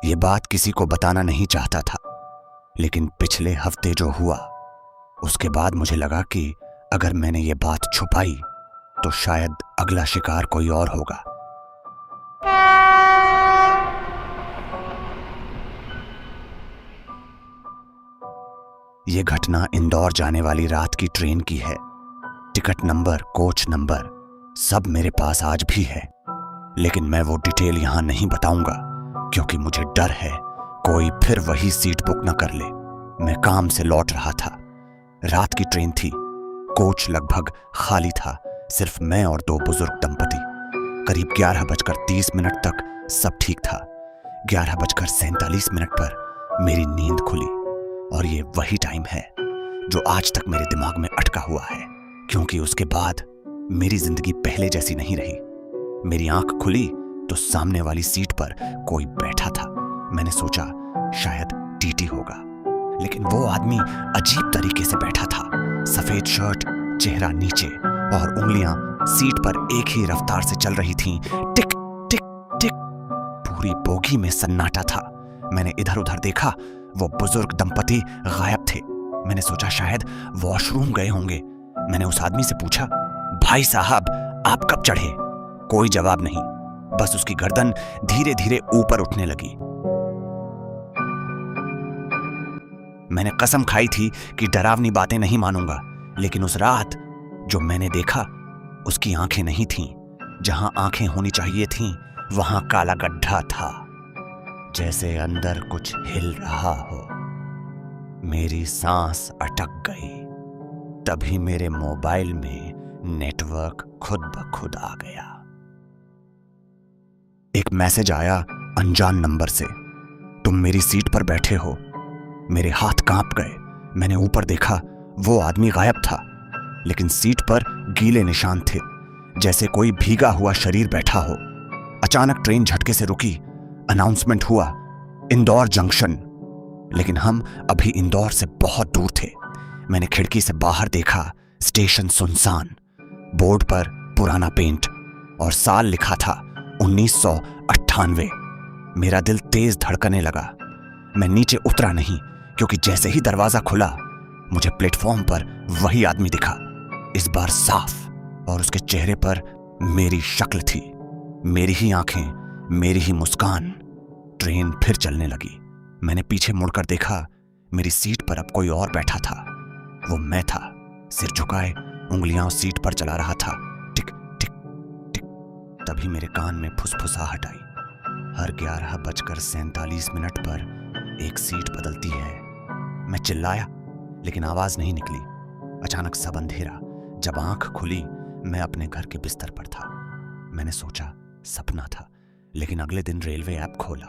ये बात किसी को बताना नहीं चाहता था, लेकिन पिछले हफ्ते जो हुआ उसके बाद मुझे लगा कि अगर मैंने ये बात छुपाई तो शायद अगला शिकार कोई और होगा। ये घटना इंदौर जाने वाली रात की ट्रेन की है। टिकट नंबर, कोच नंबर सब मेरे पास आज भी है, लेकिन मैं वो डिटेल यहां नहीं बताऊंगा क्योंकि मुझे डर है कोई फिर वही सीट बुक न कर ले। मैं काम से लौट रहा था, रात की ट्रेन थी, कोच लगभग खाली था, सिर्फ मैं और दो बुजुर्ग दंपति। करीब 11:30 तक सब ठीक था। 11:47 पर मेरी नींद खुली और ये वही टाइम है जो आज तक मेरे दिमाग में अटका हुआ है, क्योंकि उसके बाद मेरी जिंदगी पहले जैसी नहीं रही। मेरी आंख खुली तो सामने वाली सीट पर कोई बैठा था। मैंने सोचा शायद टीटी होगा, लेकिन वो आदमी अजीब तरीके से बैठा था। सफेद शर्ट, चेहरा नीचे और उंगलियां सीट पर एक ही रफ्तार से चल रही थीं। टिक टिक टिक। पूरी बोगी में सन्नाटा था। मैंने इधर उधर देखा, वो बुजुर्ग दंपति गायब थे। मैंने सोचा शायद वॉशरूम गए होंगे। मैंने उस आदमी से पूछा, भाई साहब आप कब चढ़े? कोई जवाब नहीं, बस उसकी गर्दन धीरे धीरे ऊपर उठने लगी। मैंने कसम खाई थी कि डरावनी बातें नहीं मानूंगा, लेकिन उस रात जो मैंने देखा उसकी आंखें नहीं थीं। जहां आंखें होनी चाहिए थीं वहां काला गड्ढा था, जैसे अंदर कुछ हिल रहा हो। मेरी सांस अटक गई। तभी मेरे मोबाइल में नेटवर्क खुद ब खुद आ गया। एक मैसेज आया अनजान नंबर से, तुम मेरी सीट पर बैठे हो। मेरे हाथ कांप गए। मैंने ऊपर देखा, वो आदमी गायब था, लेकिन सीट पर गीले निशान थे, जैसे कोई भीगा हुआ शरीर बैठा हो। अचानक ट्रेन झटके से रुकी। अनाउंसमेंट हुआ, इंदौर जंक्शन। लेकिन हम अभी इंदौर से बहुत दूर थे। मैंने खिड़की से बाहर देखा, स्टेशन सुनसान, बोर्ड पर पुराना पेंट और साल लिखा था 1998। मेरा दिल तेज धड़कने लगा। मैं नीचे उतरा नहीं, क्योंकि जैसे ही दरवाजा खुला मुझे प्लेटफॉर्म पर वही आदमी दिखा, इस बार साफ, और उसके चेहरे पर मेरी शक्ल थी, मेरी ही आंखें, मेरी ही मुस्कान। ट्रेन फिर चलने लगी। मैंने पीछे मुड़कर देखा, मेरी सीट पर अब कोई और बैठा था। वो मैं था, सिर झुकाए, उंगलियां उस सीट पर चला रहा था। टिक टिक टिक। तभी मेरे कान में फुसफुसाहट आई। हर 11:47 पर एक सीट बदलती है। मैं चिल्लाया, लेकिन आवाज नहीं निकली। अचानक सब अंधेरा। जब आंख खुली मैं अपने घर के बिस्तर पर था। मैंने सोचा सपना था, लेकिन अगले दिन रेलवे ऐप खोला,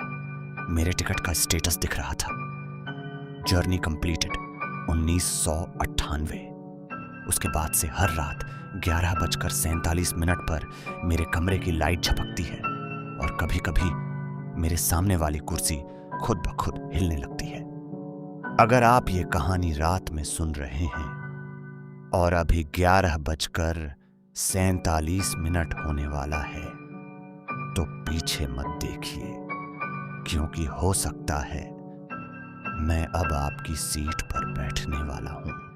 मेरे टिकट का स्टेटस दिख रहा था, जर्नी कंप्लीटेड 1998। उसके बाद से हर रात 11:47 पर मेरे कमरे की लाइट झपकती है और कभी कभी मेरे सामने वाली कुर्सी खुद ब खुद हिलने लगती है। अगर आप ये कहानी रात में सुन रहे हैं और अभी 11:47 होने वाला है, तो पीछे मत देखिए, क्योंकि हो सकता है मैं अब आपकी सीट पर बैठने वाला हूं।